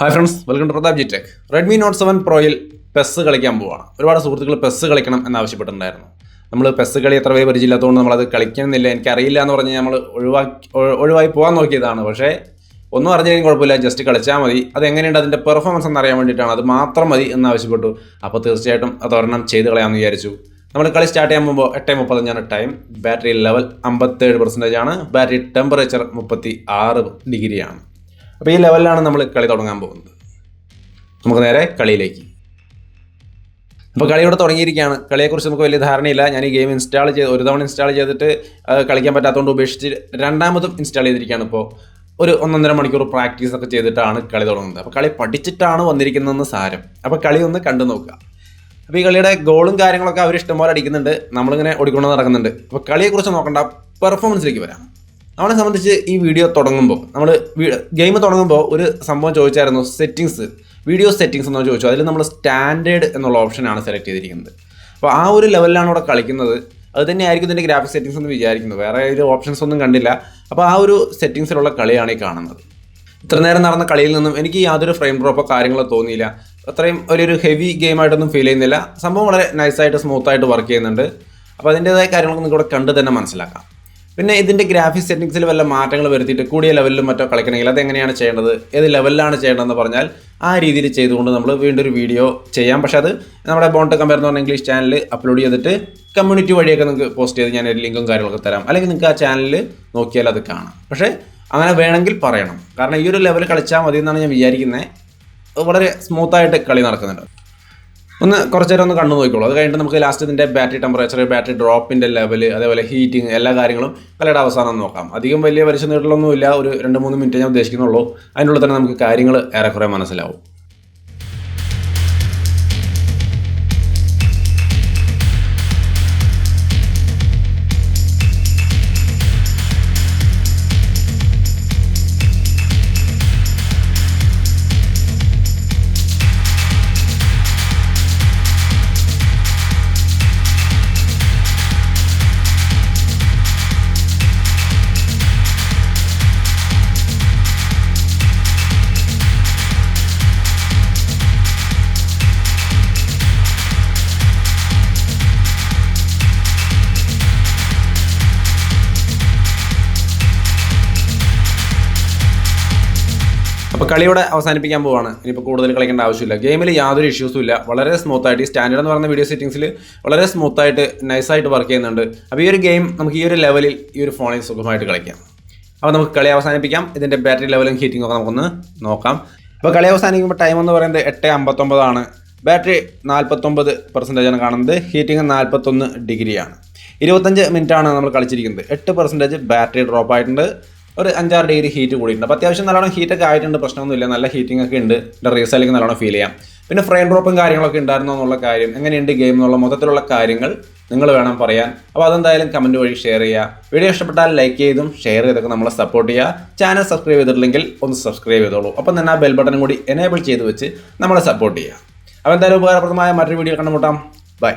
Hi friends, welcome to Pratap G tech. Redmi Note 7 പ്രോയിൽ PES കളിക്കാൻ പോവാണ്. ഒരുപാട് സുഹൃത്തുക്കൾ പെസ് കളിക്കണം എന്നാവശ്യപ്പെട്ടിട്ടുണ്ടായിരുന്നു. നമ്മൾ പെസ് കളി എത്ര പേര് പരിചയമില്ലാത്തതുകൊണ്ട് നമ്മളത് കളിക്കണമെന്നില്ല, എനിക്കറിയില്ല എന്ന് പറഞ്ഞ് നമ്മൾ ഒഴിവായി പോകാൻ നോക്കിയതാണ്. പക്ഷേ ഒന്നും അറിഞ്ഞാലും കുഴപ്പമില്ല, ജസ്റ്റ് കളിച്ചാൽ മതി. അതെങ്ങനെയുണ്ട് അതിൻ്റെ പെർഫോമൻസ് എന്നറിയാൻ വേണ്ടിയിട്ടാണ്, അത് മാത്രം മതി എന്നാവശ്യപ്പെട്ടു. അപ്പോൾ തീർച്ചയായിട്ടും അത് ഒരെണ്ണം ചെയ്ത് കളയാമെന്ന് വിചാരിച്ചു. നമ്മൾ കളി സ്റ്റാർട്ട് ചെയ്യാൻ പോകുമ്പോൾ 8:35 ടൈം. ബാറ്ററി ലെവൽ 57% ആണ്. ബാറ്ററി ടെമ്പറേച്ചർ 36 ഡിഗ്രിയാണ്. അപ്പോൾ ഈ ലെവലിലാണ് നമ്മൾ കളി തുടങ്ങാൻ പോകുന്നത്. നമുക്ക് നേരെ കളിയിലേക്ക്. അപ്പോൾ കളി ഇവിടെ തുടങ്ങിയിരിക്കുകയാണ്. കളിയെക്കുറിച്ച് നമുക്ക് വലിയ ധാരണയില്ല. ഞാൻ ഈ ഗെയിം ഒരു തവണ ഇൻസ്റ്റാൾ ചെയ്തിട്ട് കളിക്കാൻ പറ്റാത്തതുകൊണ്ട് ഉപേക്ഷിച്ച് രണ്ടാമതും ഇൻസ്റ്റാൾ ചെയ്തിരിക്കുകയാണ്. ഇപ്പോൾ ഒരു 1.5 മണിക്കൂർ പ്രാക്ടീസ് ഒക്കെ ചെയ്തിട്ടാണ് കളി തുടങ്ങുന്നത്. അപ്പോൾ കളി പഠിച്ചിട്ടാണ് വന്നിരിക്കുന്നതെന്ന് സാരം. അപ്പോൾ കളി ഒന്ന് കണ്ടു നോക്കുക. അപ്പോൾ ഈ കളിയുടെ ഗോളും കാര്യങ്ങളൊക്കെ അവർ ഇഷ്ടംപോലെ അടിക്കുന്നുണ്ട്, നമ്മളിങ്ങനെ ഓടിക്കൊണ്ട് നടക്കുന്നുണ്ട്. അപ്പോൾ കളിയെക്കുറിച്ച് നോക്കണ്ട, പെർഫോമൻസിലേക്ക് വരാം. നമ്മളെ സംബന്ധിച്ച് ഈ വീഡിയോ തുടങ്ങുമ്പോൾ ഗെയിം തുടങ്ങുമ്പോൾ ഒരു സംഭവം ചോദിച്ചായിരുന്നു, വീഡിയോ സെറ്റിങ്സ് എന്നോ ചോദിച്ചു. അതിൽ നമ്മൾ സ്റ്റാൻഡേർഡ് എന്നുള്ള ഓപ്ഷനാണ് സെലക്ട് ചെയ്തിരിക്കുന്നത്. അപ്പോൾ ആ ഒരു ലെവലിലാണ് ഇവിടെ കളിക്കുന്നത്. അത് തന്നെയായിരിക്കും ഇതിൻ്റെ ഗ്രാഫിക്സ് സെറ്റിങ്സ് എന്ന് വിചാരിക്കുന്നത്. വേറെ ഒരു ഓപ്ഷൻസ് ഒന്നും കണ്ടില്ല. അപ്പോൾ ആ ഒരു സെറ്റിങ്സിലുള്ള കളിയാണ് ഈ കാണുന്നത്. ഇത്ര നേരം നടന്ന കളിയിൽ നിന്നും എനിക്ക് യാതൊരു ഫ്രെയിം ഡ്രോപ്പോ കാര്യങ്ങളോ തോന്നിയില്ല. അത്രയും ഒരു ഹെവി ഗെയിമായിട്ടൊന്നും ഫീൽ ചെയ്യുന്നില്ല. സംഭവം വളരെ നൈസായിട്ട് സ്മൂത്തായിട്ട് വർക്ക് ചെയ്യുന്നുണ്ട്. അപ്പോൾ അതിൻ്റേതായ കാര്യങ്ങളൊക്കെ നിങ്ങൾക്ക് ഇവിടെ കണ്ട് തന്നെ മനസ്സിലാക്കാം. പിന്നെ ഇതിൻ്റെ ഗ്രാഫിക്സ് സെറ്റിങ്സിൽ വല്ല മാറ്റങ്ങൾ വരുത്തിയിട്ട് കൂടിയ ലെവലിലും മറ്റോ കളിക്കണമെങ്കിൽ അതെങ്ങനെയാണ് ചെയ്യേണ്ടത്, ഏത് ലെവലിലാണ് ചെയ്യേണ്ടതെന്ന് പറഞ്ഞാൽ ആ രീതിയിൽ ചെയ്തുകൊണ്ട് നമ്മൾ വീണ്ടും ഒരു വീഡിയോ ചെയ്യാം. പക്ഷേ അത് നമ്മുടെ ബോണ്ട് കമ്പയർ എന്ന് പറഞ്ഞ ഇംഗ്ലീഷ് ചാനലിൽ അപ്ലോഡ് ചെയ്തിട്ട് കമ്മ്യൂണിറ്റി വഴിയൊക്കെ നിങ്ങൾക്ക് പോസ്റ്റ് ചെയ്ത് ഞാൻ ഒരു ലിങ്കും കാര്യങ്ങളൊക്കെ തരാം. അല്ലെങ്കിൽ നിങ്ങൾക്ക് ആ ചാനലിൽ നോക്കിയാൽ അത് കാണാം. പക്ഷേ അങ്ങനെ വേണമെങ്കിൽ പറയണം. കാരണം ഈ ഒരു ലെവൽ കളിച്ചാൽ മതി എന്നാണ് ഞാൻ വിചാരിക്കുന്നത്. വളരെ സ്മൂത്തായിട്ട് കളി നടക്കുന്നുണ്ട്. കുറച്ച് നേരം ഒന്ന് കണ്ടു നോക്കിക്കോളൂ. അത് കഴിഞ്ഞിട്ട് നമുക്ക് ലാസ്റ്റ് ഇതിൻ്റെ ബാറ്ററി ടെമ്പറേച്ചർ, ബാറ്ററി ഡ്രോപ്പിൻ്റെ ലെവൽ, അതേപോലെ ഹീറ്റിംഗ്, എല്ലാ കാര്യങ്ങളും കളിയുടെ അവസാനം നോക്കാം. അധികം വലിയ വലിച്ച നീട്ടലൊന്നുമില്ല, ഒരു 2-3 മിനിറ്റ് ഞാൻ ഉദ്ദേശിക്കുന്നുള്ളൂ. അതിനുള്ളിൽ തന്നെ നമുക്ക് കാര്യങ്ങൾ ഏറെക്കുറെ മനസ്സിലാവും. അപ്പോൾ കളിയോടെ അവസാനിപ്പിക്കാൻ പോവാണ്. ഇനിയിപ്പോൾ കൂടുതൽ കളിക്കേണ്ട ആവശ്യമില്ല. ഗെയിമിൽ യാതൊരു ഇഷ്യൂസും ഇല്ല. വളരെ സ്മൂത്തായിട്ട് ഈ സ്റ്റാൻഡേർഡ് എന്ന് പറയുന്ന വീഡിയോ സെറ്റിങ്സിൽ വളരെ സ്മൂത്തായിട്ട് നൈസായിട്ട് വർക്ക് ചെയ്യുന്നുണ്ട്. അപ്പോൾ ഈ ഒരു ഗെയിം നമുക്ക് ഈ ഒരു ലെവലിൽ ഈ ഒരു ഫോണിൽ സുഖമായിട്ട് കളിക്കാം. അപ്പോൾ നമുക്ക് കളി അവസാനിപ്പിക്കാം. ഇതിൻ്റെ ബാറ്ററി ലെവലും ഹീറ്റിംഗ് ഒക്കെ നമുക്കൊന്ന് നോക്കാം. അപ്പോൾ കളി അവസാനിക്കുമ്പോൾ ടൈം എന്ന് പറയുന്നത് 8:59 ആണ്. ബാറ്ററി 49% ആണ് കാണുന്നത്. ഹീറ്റിംഗ് 41 ഡിഗ്രിയാണ്. 25 മിനിറ്റാണ് നമ്മൾ കളിച്ചിരിക്കുന്നത്. 8% ബാറ്ററി ഡ്രോപ്പ് ആയിട്ടുണ്ട്. ഒരു 5-6 ഡിഗ്രി ഹീറ്റ് കൂടിയിട്ടുണ്ട്. അപ്പോൾ അത്യാവശ്യം നല്ലോണം ഹീറ്റൊക്കെ ആയിട്ടുണ്ട്, പ്രശ്നമൊന്നുമില്ല. നല്ല ഹീറ്റിംഗ് ഒക്കെ ഉണ്ട്. എൻ്റെ റീസെല്ലിംഗ് നല്ലോണം ഫീൽ ചെയ്യാം. പിന്നെ ഫ്രെയിം ഡ്രോപ്പും കാര്യങ്ങളൊക്കെ ഉണ്ടായിരുന്നോ എന്നുള്ള കാര്യം, എങ്ങനെയുണ്ട് ഗെയിം എന്നുള്ള മൊത്തത്തിലുള്ള കാര്യങ്ങൾ നിങ്ങൾ വേണം പറയാൻ. അപ്പോൾ അതെന്തായാലും കമൻറ്റ് വഴി ഷെയർ ചെയ്യുക. വീഡിയോ ഇഷ്ടപ്പെട്ടാൽ ലൈക്ക് ചെയ്തും ഷെയർ ചെയ്തൊക്കെ നമ്മളെ സപ്പോർട്ട് ചെയ്യുക. ചാനൽ സബ്സ്ക്രൈബ് ചെയ്തിട്ടില്ലെങ്കിൽ ഒന്ന് സബ്സ്ക്രൈബ് ചെയ്തോളൂ. അപ്പം തന്നെ ആ ബെൽ ബട്ടൺ കൂടി എനേബിൾ ചെയ്ത് വെച്ച് നമ്മളെ സപ്പോർട്ട് ചെയ്യുക. അപ്പോൾ എന്തായാലും ഉപകാരപ്രദമായ മറ്റൊരു വീഡിയോ കണ്ടുമുട്ടാം. ബൈ.